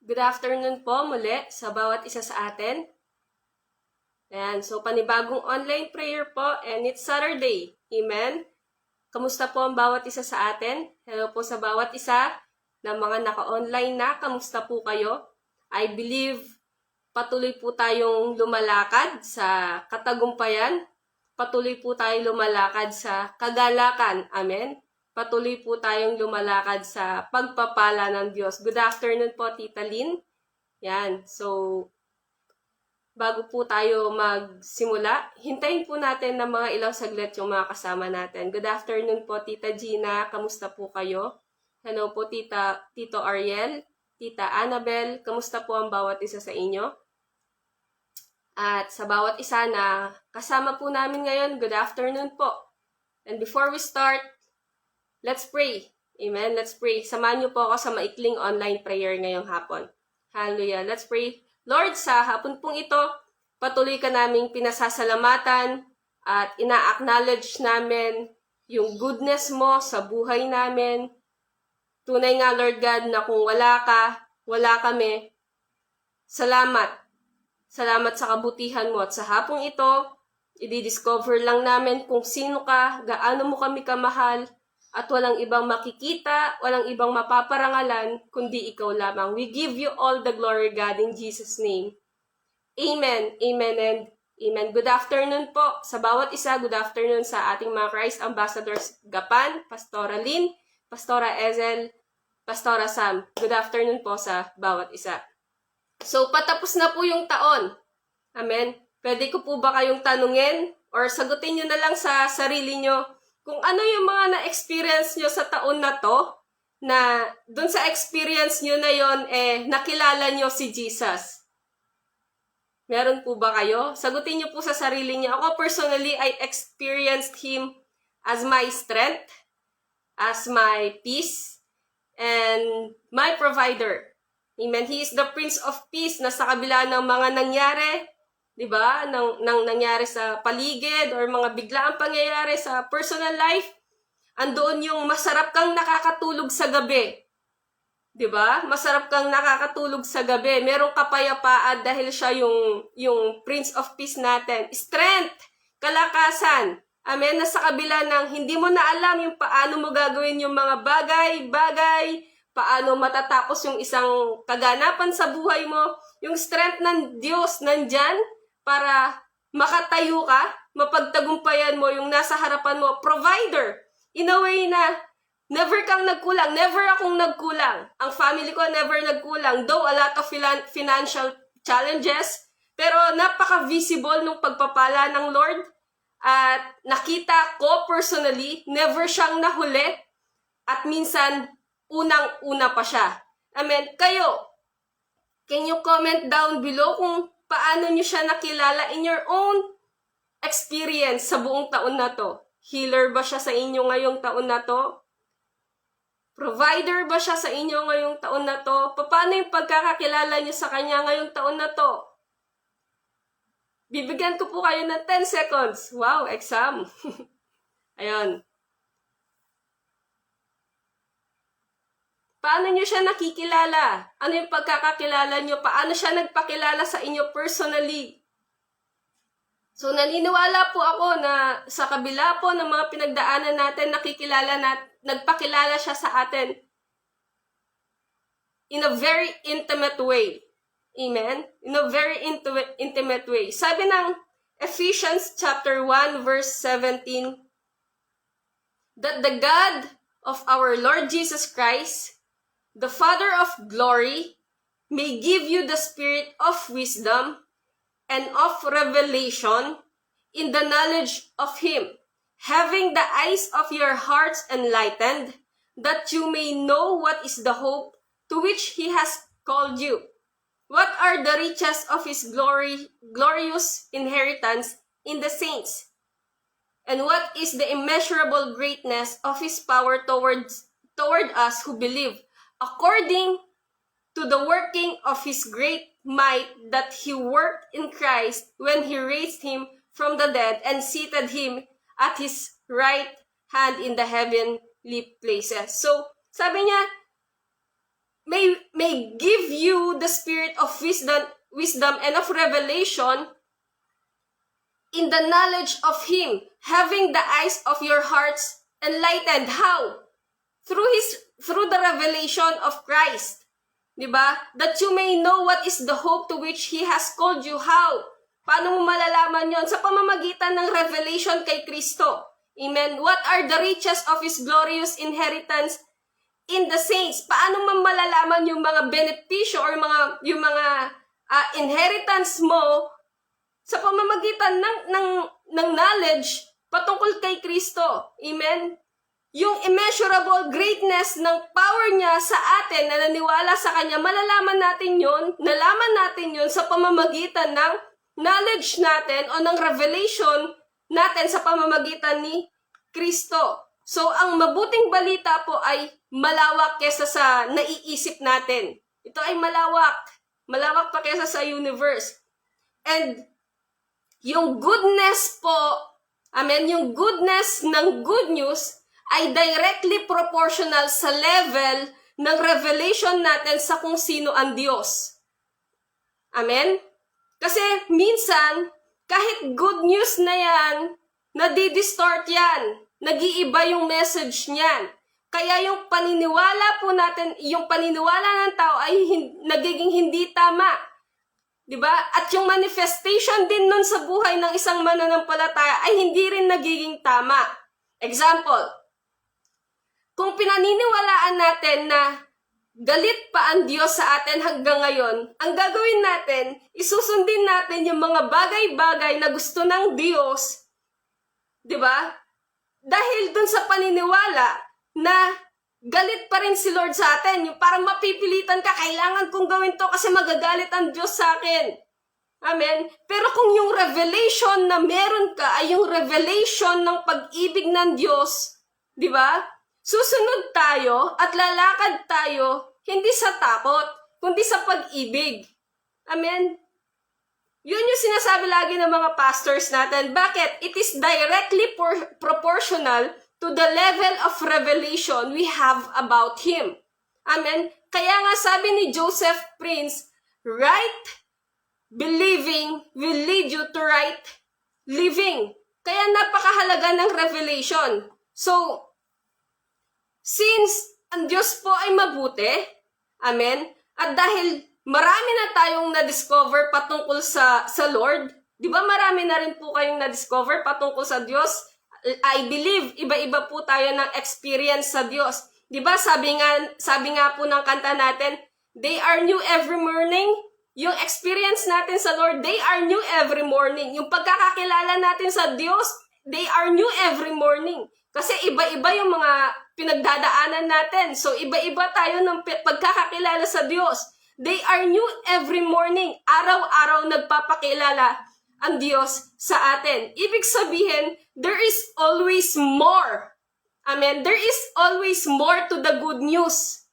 Good afternoon po muli sa bawat isa sa atin. Ayan, so panibagong online prayer po and it's Saturday. Amen? Kamusta po ang bawat isa sa atin? Hello po sa bawat isa na mga naka-online na. Kamusta po kayo? I believe patuloy po tayong lumalakad sa katagumpayan. Patuloy po tayong lumalakad sa kagalakan. Amen? Patuloy po tayong lumalakad sa pagpapala ng Diyos. Good afternoon po, Tita Lynn. Yan. So, bago po tayo magsimula, hintayin po natin ng mga ilang saglit yung mga kasama natin. Good afternoon po, Tita Gina. Kamusta po kayo? Hello po, Tito Ariel, Tita Annabel. Kamusta po ang bawat isa sa inyo? At sa bawat isa na kasama po namin ngayon, good afternoon po. And before we start, let's pray. Amen. Let's pray. Samahan niyo po ako sa maikling online prayer ngayong hapon. Hallelujah. Let's pray. Lord, sa hapon pong ito, patuloy ka naming pinasasalamatan at ina-acknowledge namin yung goodness mo sa buhay namin. Tunay nga, Lord God, na kung wala ka, wala kami. Salamat. Salamat sa kabutihan mo. At sa hapong ito, i-discover lang namin kung sino ka, gaano mo kami kamahal, at walang ibang makikita, walang ibang mapaparangalan, kundi ikaw lamang. We give you all the glory, God, in Jesus' name. Amen, amen, and amen. Good afternoon po sa bawat isa. Good afternoon sa ating mga Christ Ambassadors Gapan, Pastora Lynn, Pastora Ezel, Pastora Sam. Good afternoon po sa bawat isa. So, patapos na po yung taon. Amen. Pwede ko po ba kayong tanungin or sagutin nyo na lang sa sarili nyo kung ano yung mga na-experience nyo sa taon na to, na dun sa experience nyo na yon nakilala nyo si Jesus. Meron po ba kayo? Sagutin nyo po sa sarili nyo. Ako personally, I experienced Him as my strength, as my peace, and my provider. Amen. He is the Prince of Peace na sa kabila ng mga nangyari, di ba? Nang nangyari sa paligid or mga biglaang pangyayari sa personal life, andoon yung masarap kang nakakatulog sa gabi. Di ba? Masarap kang nakakatulog sa gabi. Merong kapayapaan dahil siya yung Prince of Peace natin. Strength, kalakasan. Amen. Na sa kabila ng hindi mo na alam yung paano mo gagawin yung mga bagay, paano matatapos yung isang kaganapan sa buhay mo, yung strength ng Diyos nandyan para makatayo ka, mapagtagumpayan mo yung nasa harapan mo, provider. In a way na never kang nagkulang, never akong nagkulang. Ang family ko never nagkulang, though a lot of financial challenges, pero napaka-visible nung pagpapala ng Lord. At nakita ko personally, never siyang nahuli at minsan unang-una pa siya. Amen. Kayo, can you comment down below kung paano niyo siya nakilala in your own experience sa buong taon na to? Healer ba siya sa inyo ngayong taon na to? Provider ba siya sa inyo ngayong taon na to? Paano yung pagkakakilala niyo sa kanya ngayong taon na to? Bibigyan ko po kayo ng 10 seconds. Wow, exam. Ayun. Paano nyo siya nakikilala? Ano yung pagkakakilala nyo? Paano siya nagpakilala sa inyo personally? So, naniniwala po ako na sa kabila po ng mga pinagdaanan natin, nagpakilala siya sa atin in a very intimate way. Amen? In a very intimate way. Sabi ng Ephesians chapter 1 verse 17, that the God of our Lord Jesus Christ, the Father of glory, may give you the spirit of wisdom and of revelation in the knowledge of Him, having the eyes of your hearts enlightened, that you may know what is the hope to which He has called you. What are the riches of His glorious inheritance in the saints? And what is the immeasurable greatness of His power toward us who believe, according to the working of His great might that He worked in Christ when He raised Him from the dead and seated Him at His right hand in the heavenly places. So, sabi niya, may give you the spirit of wisdom and of revelation in the knowledge of Him, having the eyes of your hearts enlightened. How? Through the revelation of Christ. Diba? That you may know what is the hope to which He has called you. How? Paano mo malalaman yon? Sa pamamagitan ng revelation kay Kristo. Amen. What are the riches of His glorious inheritance in the saints? Paano mo malalaman yung mga benepisyo or yung mga inheritance mo sa pamamagitan ng knowledge patungkol kay Kristo? Amen. Yung immeasurable greatness ng power niya sa atin na naniwala sa Kanya, nalaman natin yun sa pamamagitan ng knowledge natin o ng revelation natin sa pamamagitan ni Kristo. So, ang mabuting balita po ay malawak kesa sa naiisip natin. Ito ay malawak. Malawak pa kesa sa universe. And yung goodness po, amen, yung goodness ng good news ay directly proportional sa level ng revelation natin sa kung sino ang Diyos. Amen? Kasi minsan, kahit good news na yan, nadidistort yan. Nag-iiba yung message niyan. Kaya yung paniniwala po natin, yung paniniwala ng tao ay nagiging hindi tama. Diba? At yung manifestation din nun sa buhay ng isang mananampalataya ay hindi rin nagiging tama. Example, kung pinaniniwalaan natin na galit pa ang Diyos sa atin hanggang ngayon, ang gagawin natin, isusundin natin yung mga bagay-bagay na gusto ng Diyos, di ba? Dahil dun sa paniniwala na galit pa rin si Lord sa atin, yung parang mapipilitan ka, kailangan kong gawin to kasi magagalit ang Diyos sa akin. Amen? Pero kung yung revelation na meron ka ay yung revelation ng pag-ibig ng Diyos, di ba? Susunod tayo at lalakad tayo hindi sa takot, kundi sa pag-ibig. Amen? Yun yung sinasabi lagi ng mga pastors natin. Bakit? It is directly proportional to the level of revelation we have about Him. Amen? Kaya nga sabi ni Joseph Prince, right believing will lead you to right living. Kaya napakahalaga ng revelation. So, since ang Diyos po ay mabuti, amen, at dahil marami na tayong na-discover patungkol sa Lord, di ba marami na rin po kayong na-discover patungkol sa Diyos? I believe, iba-iba po tayo ng experience sa Diyos. Di ba sabi nga po ng kanta natin, they are new every morning. Yung experience natin sa Lord, they are new every morning. Yung pagkakakilala natin sa Diyos, they are new every morning. Kasi iba-iba yung mga pinagdadaanan natin. So, iba-iba tayo ng pagkakakilala sa Diyos. They are new every morning. Araw-araw nagpapakilala ang Diyos sa atin. Ibig sabihin, there is always more. Amen? There is always more to the good news.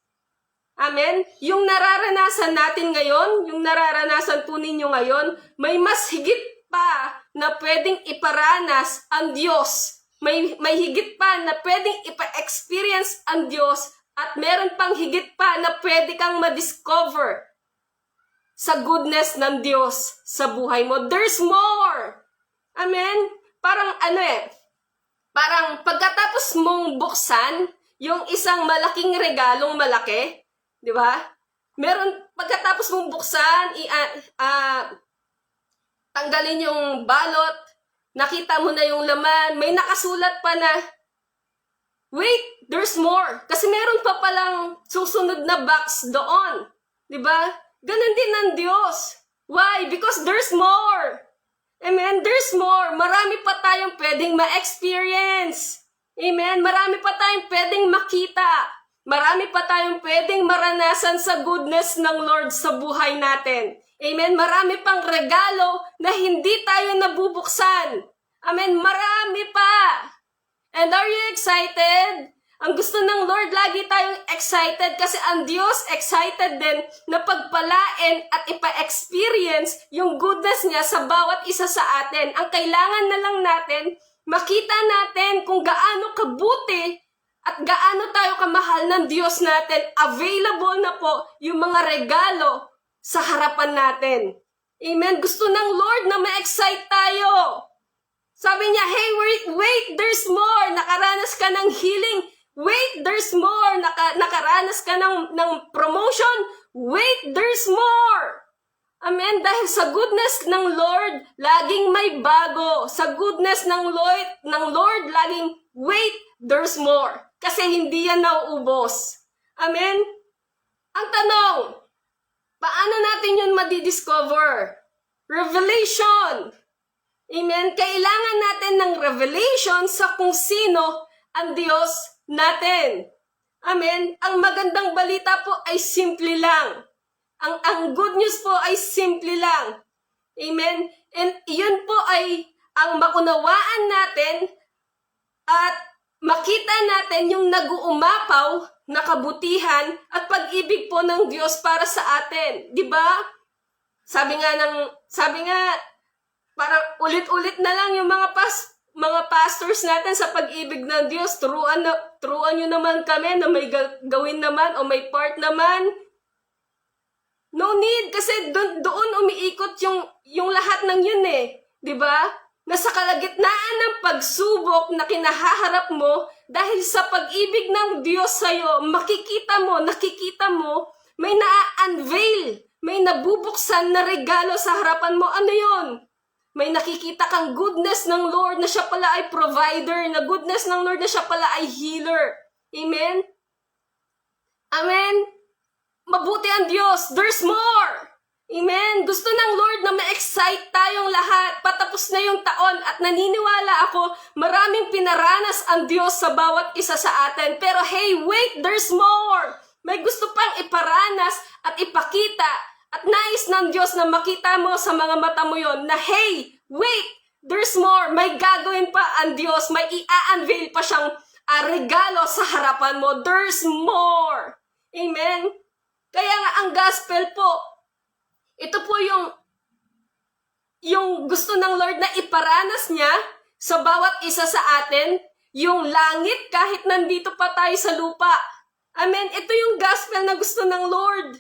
Amen? Yung nararanasan natin ngayon, yung nararanasan po ninyo ngayon, may mas higit pa na pwedeng iparanas ang Diyos. May higit pa na pwedeng ipa-experience ang Diyos at meron pang higit pa na pwede kang ma-discover sa goodness ng Diyos sa buhay mo. There's more! Amen? Parang pagkatapos mong buksan yung isang malaking regalong malaki, di ba? Pagkatapos mong buksan, tanggalin yung balot, nakita mo na yung laman, may nakasulat pa na, wait, there's more. Kasi meron pa palang susunod na box doon. Diba? Ganon din ng Diyos. Why? Because there's more. Amen? There's more. Marami pa tayong pwedeng ma-experience. Amen? Marami pa tayong pwedeng makita. Marami pa tayong pwedeng maranasan sa goodness ng Lord sa buhay natin. Amen? Marami pang regalo na hindi tayo nabubuksan. Amen? Marami pa. And are you excited? Ang gusto ng Lord, lagi tayong excited kasi ang Diyos excited din na pagpalain at ipa-experience yung goodness niya sa bawat isa sa atin. Ang kailangan na lang natin, makita natin kung gaano kabuti at gaano tayo kamahal ng Diyos natin, available na po yung mga regalo sa harapan natin. Amen? Gusto ng Lord na ma-excite tayo. Sabi niya, hey, wait, there's more. Nakaranas ka ng healing. Wait, there's more. Nakaranas ka ng promotion. Wait, there's more. Amen? Dahil sa goodness ng Lord, laging may bago. Sa goodness ng Lord, laging wait, there's more. Kasi hindi yan nauubos. Amen? Ang tanong, paano natin yun madidiscover? Revelation. Amen? Kailangan natin ng revelation sa kung sino ang Diyos natin. Amen? Ang magandang balita po ay simple lang. Ang good news po ay simple lang. Amen? And yun po ay ang maunawaan natin at makita natin yung nag-uumapaw na kabutihan at pag-ibig po ng Diyos para sa atin. Di ba? Sabi nga, parang ulit-ulit na lang yung mga pastors natin sa pag-ibig ng Diyos. Turuan nyo naman kami na may gawin naman o may part naman. No need, kasi doon umiikot yung lahat ng yun eh. Di ba? Nasa kalagitnaan ng pagsubok na kinahaharap mo, dahil sa pag-ibig ng Diyos sa'yo, nakikita mo, may na-unveil, may nabubuksan na regalo sa harapan mo. Ano yun? May nakikita kang goodness ng Lord na siya pala ay provider, na goodness ng Lord na siya pala ay healer. Amen? Amen? Mabuti ang Diyos. There's more. Amen? Gusto ng Lord na ma-excite tayong lahat. Patapos na yung taon at naniniwala ako, maraming pinaranas ang Diyos sa bawat isa sa atin. Pero hey, wait, there's more. May gusto pang iparanas at ipakita. At nais ng Diyos na makita mo sa mga mata mo yon na hey, wait, there's more. May gagawin pa ang Diyos. May i-unveil pa siyang regalo sa harapan mo. There's more. Amen? Kaya nga ang gospel po, ito po yung gusto ng Lord na iparanas niya sa bawat isa sa atin, yung langit kahit nandito pa tayo sa lupa. Amen? Ito yung gospel na gusto ng Lord.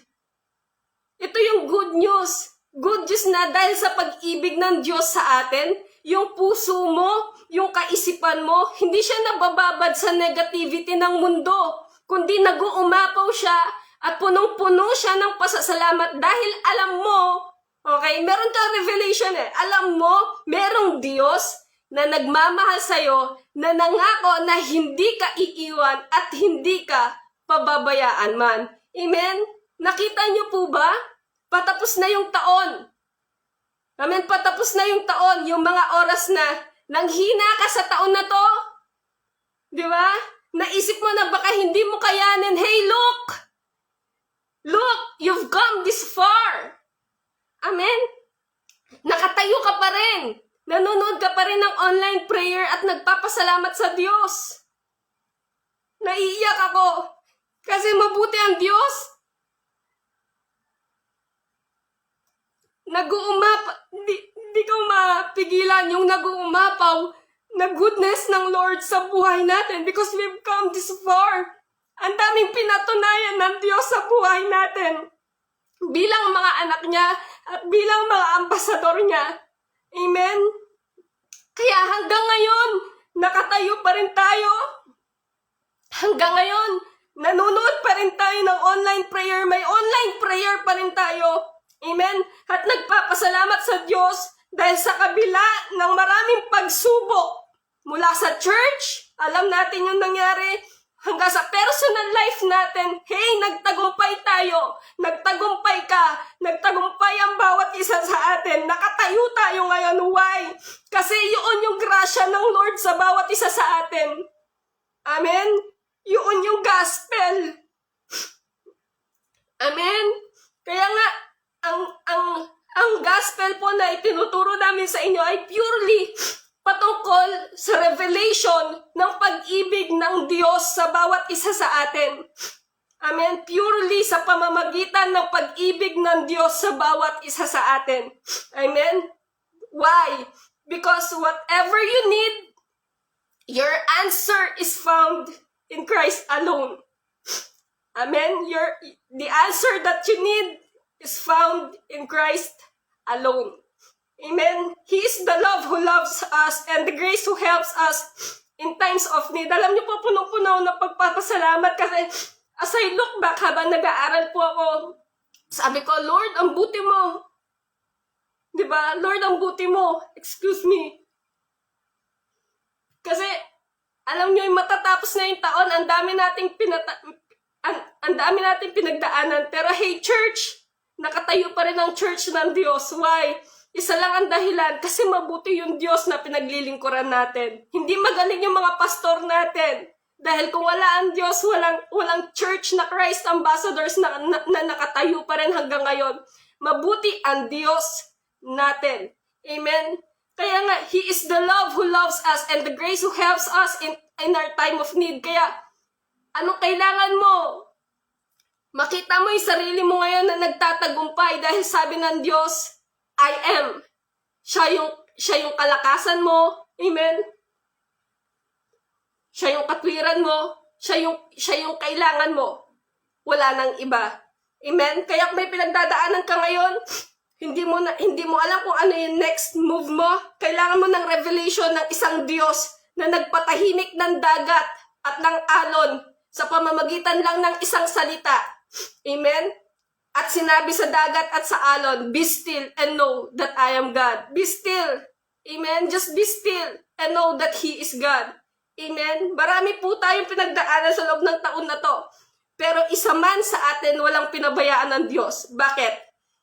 Ito yung good news. Good news na dahil sa pag-ibig ng Diyos sa atin, yung puso mo, yung kaisipan mo, hindi siya nabababad sa negativity ng mundo, kundi nag-uumapaw siya at punong-puno siya ng pasasalamat dahil alam mo, okay, meron kang revelation eh. Alam mo, merong Diyos na nagmamahal sa'yo, na nangako na hindi ka iiwan at hindi ka pababayaan man. Amen? Nakita niyo po ba? Patapos na yung taon. Amen? Patapos na yung taon, yung mga oras na nanghina ka sa taon na to. Di ba? Naisip mo na baka hindi mo kayanin. Hey, look! Look, you've come this far. Amen? Nakatayo ka pa rin. Nanonood ka pa rin ng online prayer at nagpapasalamat sa Diyos. Naiiyak ako. Kasi mabuti ang Diyos. Hindi ko mapigilan yung nag-uumapaw na goodness ng Lord sa buhay natin because we've come this far. Ang daming pinatunayan ng Diyos sa buhay natin bilang mga anak niya at bilang mga ambasador niya. Amen? Kaya hanggang ngayon, nakatayo pa rin tayo. Hanggang ngayon, nanonood pa rin tayo ng online prayer. May online prayer pa rin tayo. Amen? At nagpapasalamat sa Diyos dahil sa kabila ng maraming pagsubok mula sa church, alam natin yung nangyari, hanggang sa personal life natin, hey, nagtagumpay tayo. Nagtagumpay ka. Nagtagumpay ang bawat isa sa atin. Nakatayo tayo ngayon. Why? Kasi yun yung grasya ng Lord sa bawat isa sa atin. Amen? Yun yung gospel. Amen? Kaya nga, ang gospel po na itinuturo namin sa inyo ay purely patungkol sa revelation ng pag-ibig ng Diyos sa bawat isa sa atin. Amen? Purely sa pamamagitan ng pag-ibig ng Diyos sa bawat isa sa atin. Amen? Why? Because whatever you need, your answer is found in Christ alone. Amen? The answer that you need is found in Christ alone. Amen? He is the love who loves us and the grace who helps us in times of need. Alam niyo po, punong-puno na pagpapasalamat kasi as I look back habang nag-aaral po ako, sabi ko, Lord, ang buti mo. Diba? Lord, ang buti mo. Excuse me. Kasi, alam niyo, matatapos na yung taon, ang dami nating pinagdaanan. Pero hey, church, nakatayo pa rin ang church ng Diyos. Why? Isa lang ang dahilan, kasi mabuti yung Diyos na pinaglilingkuran natin. Hindi magaling yung mga pastor natin. Dahil kung wala ang Diyos, walang church na Christ ambassadors na nakatayo pa rin hanggang ngayon. Mabuti ang Diyos natin. Amen? Kaya nga, He is the love who loves us and the grace who helps us in our time of need. Kaya, anong kailangan mo? Makita mo yung sarili mo ngayon na nagtatagumpay dahil sabi ng Diyos, I am. Siya yung kalakasan mo. Amen? Siya yung katwiran mo. Siya yung kailangan mo. Wala nang iba. Amen? Kaya kung may pinagdadaanan ka ngayon, hindi mo alam kung ano yung next move mo. Kailangan mo ng revelation ng isang Diyos na nagpatahimik ng dagat at ng alon sa pamamagitan lang ng isang salita. Amen? At sinabi sa dagat at sa alon, be still and know that I am God. Be still. Amen? Just be still and know that He is God. Amen? Marami po tayong pinagdaanan sa loob ng taon na to. Pero isa man sa atin walang pinabayaan ng Diyos. Bakit?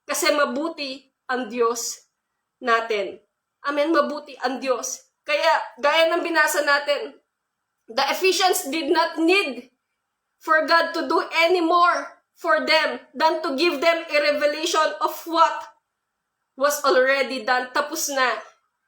Kasi mabuti ang Diyos natin. Amen? Mabuti ang Diyos. Kaya, gaya ng binasa natin, the Ephesians did not need for God to do any more for them than to give them a revelation of what was already done. Tapos na.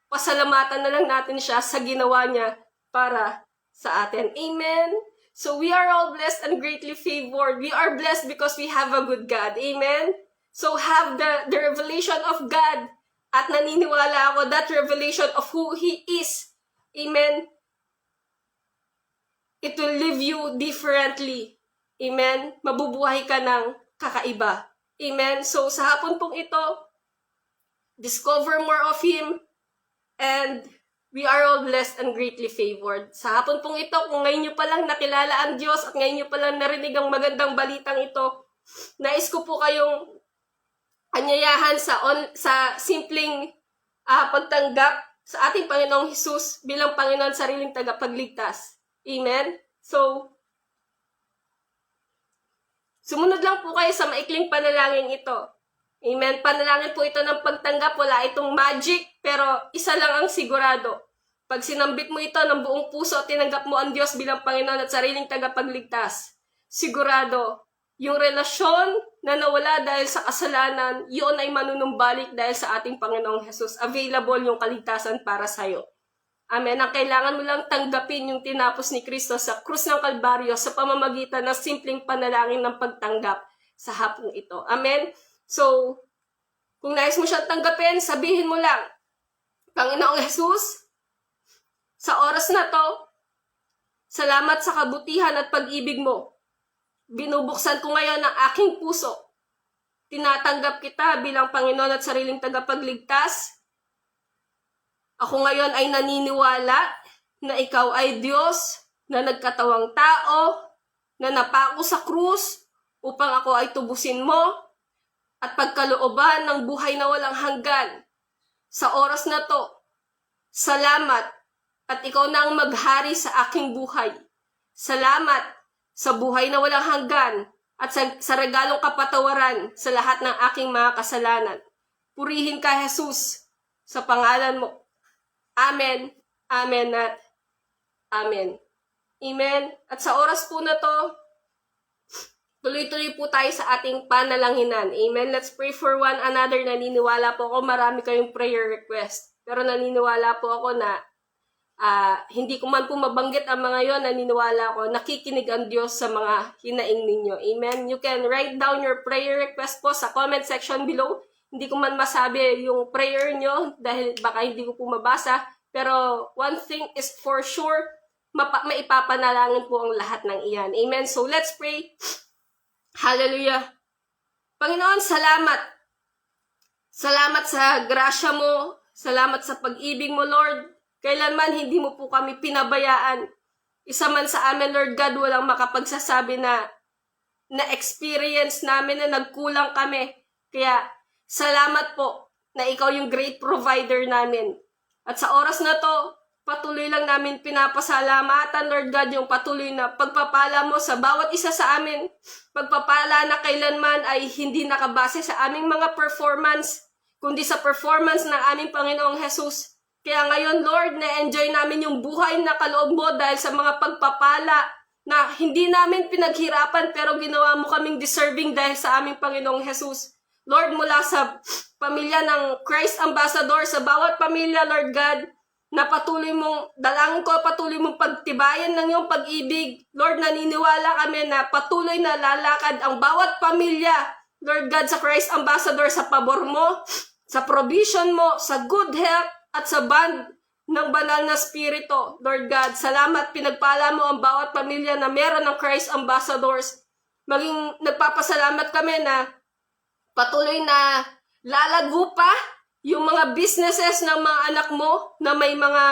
Pasalamatan na lang natin siya sa ginawa niya para sa atin. Amen? So we are all blessed and greatly favored. We are blessed because we have a good God. Amen? So have the revelation of God. At naniniwala ako that revelation of who He is. Amen? It will leave you differently. Amen? Mabubuhay ka ng kakaiba. Amen? So, sa hapon pong ito, discover more of Him, and we are all blessed and greatly favored. Sa hapon pong ito, kung ngayon nyo palang nakilala ang Diyos at ngayon nyo palang narinig ang magandang balitang ito, nais ko po kayong anyayahan sa simpleng pagtanggap sa ating Panginoong Hesus bilang Panginoon sariling tagapagligtas. Amen? So, sumunod lang po kayo sa maikling panalangin ito. Amen? Panalangin po ito ng pagtanggap. Wala itong magic, pero isa lang ang sigurado. Pag sinambit mo ito ng buong puso at tinanggap mo ang Diyos bilang Panginoon at sariling tagapagligtas, sigurado, yung relasyon na nawala dahil sa kasalanan, yun ay manunumbalik dahil sa ating Panginoong Hesus. Available yung kaligtasan para sa'yo. Amen. Ang kailangan mo lang tanggapin yung tinapos ni Kristo sa krus ng Kalbaryo sa pamamagitan ng simpleng panalangin ng pagtanggap sa hapong ito. Amen. So, kung nais mo siyang tanggapin, sabihin mo lang, Panginoong Hesus, sa oras na to, salamat sa kabutihan at pag-ibig mo. Binubuksan ko ngayon ang aking puso. Tinatanggap kita bilang Panginoon at sariling tagapagligtas. Ako ngayon ay naniniwala na ikaw ay Diyos na nagkatawang tao, na napako sa krus upang ako ay tubusin mo at pagkalooban ng buhay na walang hanggan. Sa oras na to, salamat at ikaw na ang maghari sa aking buhay. Salamat sa buhay na walang hanggan at sa regalong kapatawaran sa lahat ng aking mga kasalanan. Purihin ka, Jesus, sa pangalan mo. Amen, amen at amen. Amen. At sa oras po na to, tuloy-tuloy po tayo sa ating panalanginan. Amen. Let's pray for one another. Naniniwala po ako marami kayong prayer request. Pero naniniwala po ako na hindi ko man po mabanggit ang mga yon, naniniwala ako, nakikinig ang Diyos sa mga hinaing ninyo. Amen. You can write down your prayer request po sa comment section below. Hindi ko man masabi yung prayer nyo dahil baka hindi ko po mabasa. Pero one thing is for sure, maipapanalangin po ang lahat ng iyan. Amen. So let's pray. Hallelujah. Panginoon, salamat. Salamat sa grasya mo. Salamat sa pag-ibig mo, Lord. Kailanman hindi mo po kami pinabayaan. Isa man sa amin, Lord God, walang makapagsasabi na experience namin na nagkulang kami. Kaya salamat po na ikaw yung great provider namin. At sa oras na to, patuloy lang namin pinapasalamatan, Lord God, yung patuloy na pagpapala mo sa bawat isa sa amin. Pagpapala na kailanman ay hindi nakabase sa aming mga performance, kundi sa performance ng aming Panginoong Jesus. Kaya ngayon, Lord, na-enjoy namin yung buhay na kaloob mo dahil sa mga pagpapala na hindi namin pinaghirapan pero ginawa mo kaming deserving dahil sa aming Panginoong Jesus. Lord, mula sa pamilya ng Christ Ambassador, sa bawat pamilya, Lord God, na patuloy mong, dalangin ko, patuloy mong pagtibayan ng iyong pag-ibig. Lord, naniniwala kami na patuloy na lalakad ang bawat pamilya, Lord God, sa Christ Ambassador, sa pabor mo, sa provision mo, sa good health, at sa band ng banal na spirito. Lord God, salamat, pinagpala mo ang bawat pamilya na meron ng Christ Ambassadors. Maging nagpapasalamat kami na patuloy na lalago pa yung mga businesses ng mga anak mo na may mga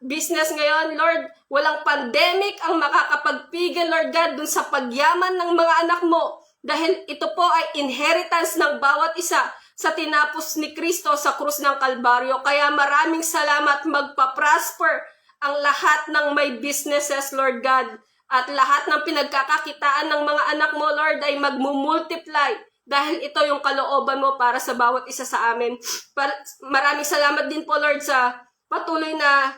business ngayon. Lord, walang pandemic ang makakapagpigil, Lord God, dun sa pagyaman ng mga anak mo. Dahil ito po ay inheritance ng bawat isa sa tinapos ni Kristo sa krus ng Kalbaryo. Kaya maraming salamat, magpa-prosper ang lahat ng may businesses, Lord God. At lahat ng pinagkakakitaan ng mga anak mo, Lord, ay magmumultiply. Dahil ito yung kalooban mo para sa bawat isa sa amin. Maraming salamat din po, Lord, sa patuloy na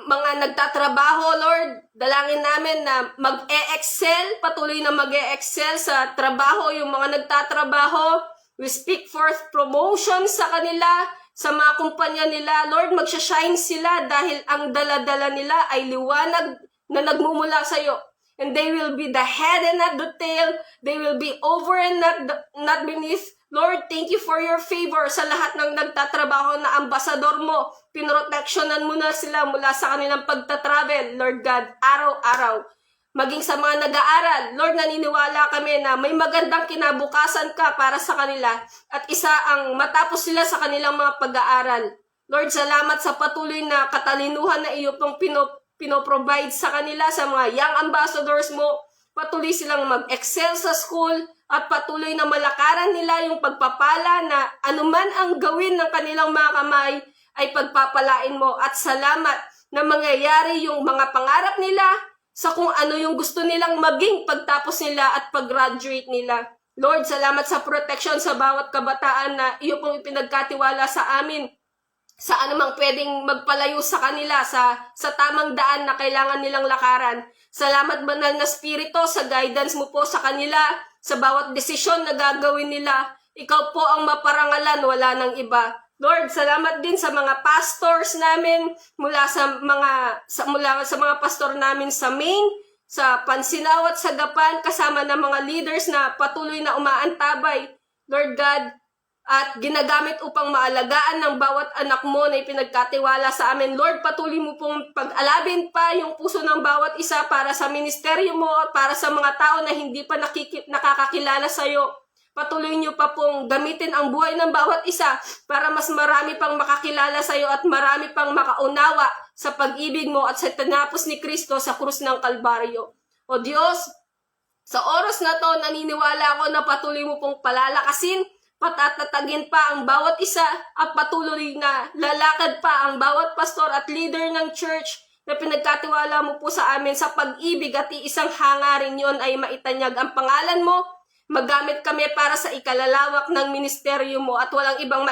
mga nagtatrabaho, Lord. Dalangin namin na mag-e-excel, patuloy na mag-e-excel sa trabaho, yung mga nagtatrabaho. We speak forth promotion sa kanila, sa mga kumpanya nila. Lord, magsha-shine sila dahil ang dala-dala nila ay liwanag na nagmumula sa iyo. And they will be the head and not the tail. They will be over and not beneath. Lord, thank you for your favor sa lahat ng nagtatrabaho na ambasador mo. Pinroteksyonan mo na sila mula sa kanilang pagtatravel, Lord God, araw-araw. Maging sa mga nag-aaral, Lord, naniniwala kami na may magandang kinabukasan ka para sa kanila at isa ang matapos sila sa kanilang mga pag-aaral. Lord, salamat sa patuloy na katalinuhan na iyo pong pinoprovide sa kanila, sa mga young ambassadors mo. Patuloy silang mag-excel sa school at patuloy na malakaran nila yung pagpapala na anuman ang gawin ng kanilang mga kamay ay pagpapalain mo. At salamat na mangyayari yung mga pangarap nila sa kung ano yung gusto nilang maging pagtapos nila at pag-graduate nila. Lord, salamat sa protection sa bawat kabataan na iyo pong ipinagkatiwala sa amin. Sa anumang pwedeng magpalayo sa kanila sa tamang daan na kailangan nilang lakaran. Salamat, Banal na Espiritu, sa guidance mo po sa kanila, sa bawat desisyon na gagawin nila. Ikaw po ang maparangalan, wala nang iba. Lord, salamat din sa mga pastors namin, mula sa mga pastor namin sa Maine, sa Pansinaw at sa Gapan, kasama ng mga leaders na patuloy na umaantabay, Lord God, at ginagamit upang maalagaan ng bawat anak mo na ipinagkatiwala sa amin. Lord, patuloy mo pong pag-alabin pa yung puso ng bawat isa para sa ministeryo mo at para sa mga tao na hindi pa nakakakilala sa iyo. Patuloy niyo pa pong gamitin ang buhay ng bawat isa para mas marami pang makakilala sa iyo at marami pang makaunawa sa pag-ibig mo at sa tinapos ni Kristo sa krus ng Kalbaryo. O Diyos, sa oras na to, naniniwala ako na patuloy mo pong palalakasin, patatatagin pa ang bawat isa at patuloy na lalakad pa ang bawat pastor at leader ng church na pinagkatiwala mo po sa amin sa pag-ibig at iisang hangarin yon ay maitanyag ang pangalan mo. Magamit kami para sa ikalalawak ng ministeryo mo at walang ibang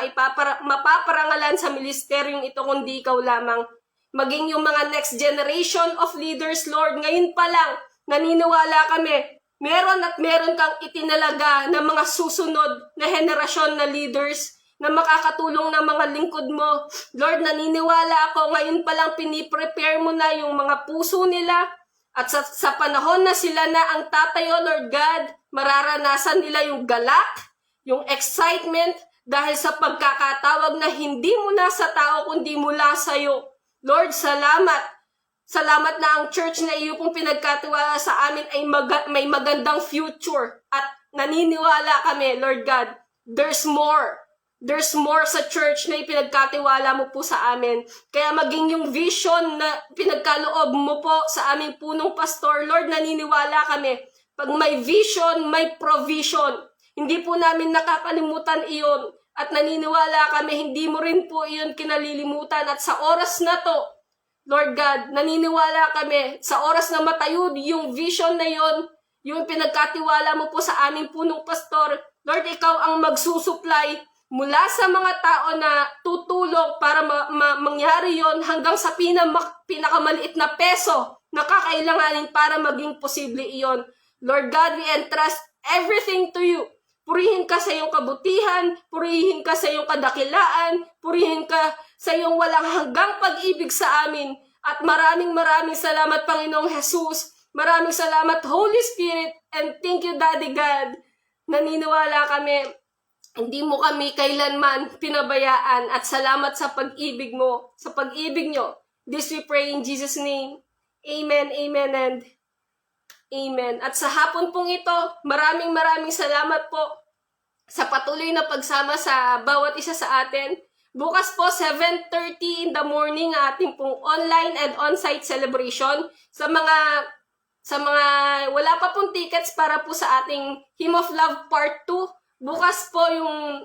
mapaparangalan sa ministeryong ito kundi ikaw lamang. Maging yung mga next generation of leaders, Lord, ngayon pa lang, naniniwala kami, meron kang itinalaga na mga susunod na henerasyon na leaders na makakatulong ng mga lingkod mo. Lord, naniniwala ako, ngayon pa lang piniprepare mo na yung mga puso nila at sa panahon na sila na ang tatayo, Lord God, mararanasan nila yung galak, yung excitement dahil sa pagkakatawag na hindi mula sa tao kundi mula sa iyo. Lord, salamat. Salamat na ang church na iyo pong pinagkatiwala sa amin ay may magandang future. At naniniwala kami, Lord God, there's more. There's more sa church na ipinagkatiwala mo po sa amin. Kaya maging yung vision na pinagkaloob mo po sa aming punong pastor, Lord, naniniwala kami. Pag may vision, may provision. Hindi po namin nakakalimutan iyon. At naniniwala kami, hindi mo rin po iyon kinalilimutan. At sa oras na to, Lord God, naniniwala kami sa oras na matayod yung vision na yon, yung pinagkatiwala mo po sa aming punong pastor. Lord, ikaw ang magsusupply mula sa mga tao na tutulong para mangyari yon hanggang sa pinakamaliit na peso na kakailanganin para maging posible iyon. Lord God, we entrust everything to you. Purihin ka sa iyong kabutihan, purihin ka sa iyong kadakilaan, purihin ka sa iyong walang hanggang pag-ibig sa amin. At maraming salamat, Panginoong Jesus. Maraming salamat, Holy Spirit. And thank you, Daddy God. Naniniwala kami, hindi mo kami kailanman pinabayaan. At salamat sa pag-ibig mo, sa pag-ibig nyo. This we pray in Jesus' name. Amen, amen, and amen. At sa hapon pong ito, maraming salamat po sa patuloy na pagsama sa bawat isa sa atin. Bukas po, 7:30 in the morning, ating pong online and on-site celebration. Sa mga wala pa pong tickets para po sa ating Hymn of Love Part 2, bukas po yung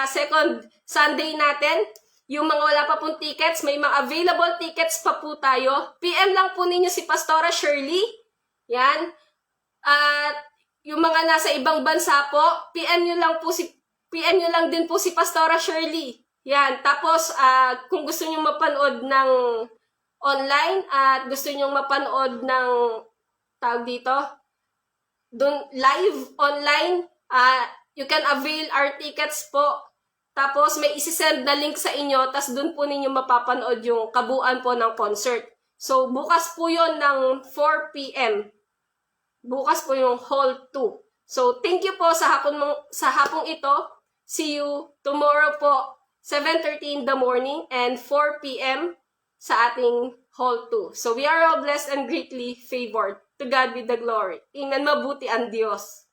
second Sunday natin. Yung mga wala pa pong tickets, may mga available tickets pa po tayo. PM lang po ninyo si Pastora Shirley. Yan. At yung mga nasa ibang bansa po, PM nyo lang din po si Pastora Shirley. Yan. Tapos, kung gusto nyo mapanood ng online at gusto nyo mapanood ng tawag dito, dun, live online, you can avail our tickets po. Tapos, may isi-send na link sa inyo, tas dun po ninyo mapapanood yung kabuuan po ng concert. So, bukas po yon ng 4 p.m. Bukas po yung hall 2. So, thank you po sa hapong ito. See you tomorrow po, 7:30 in the morning and 4 p.m. sa ating hall 2. So, we are all blessed and greatly favored. To God be the glory. Amen. Mabuti ang Diyos.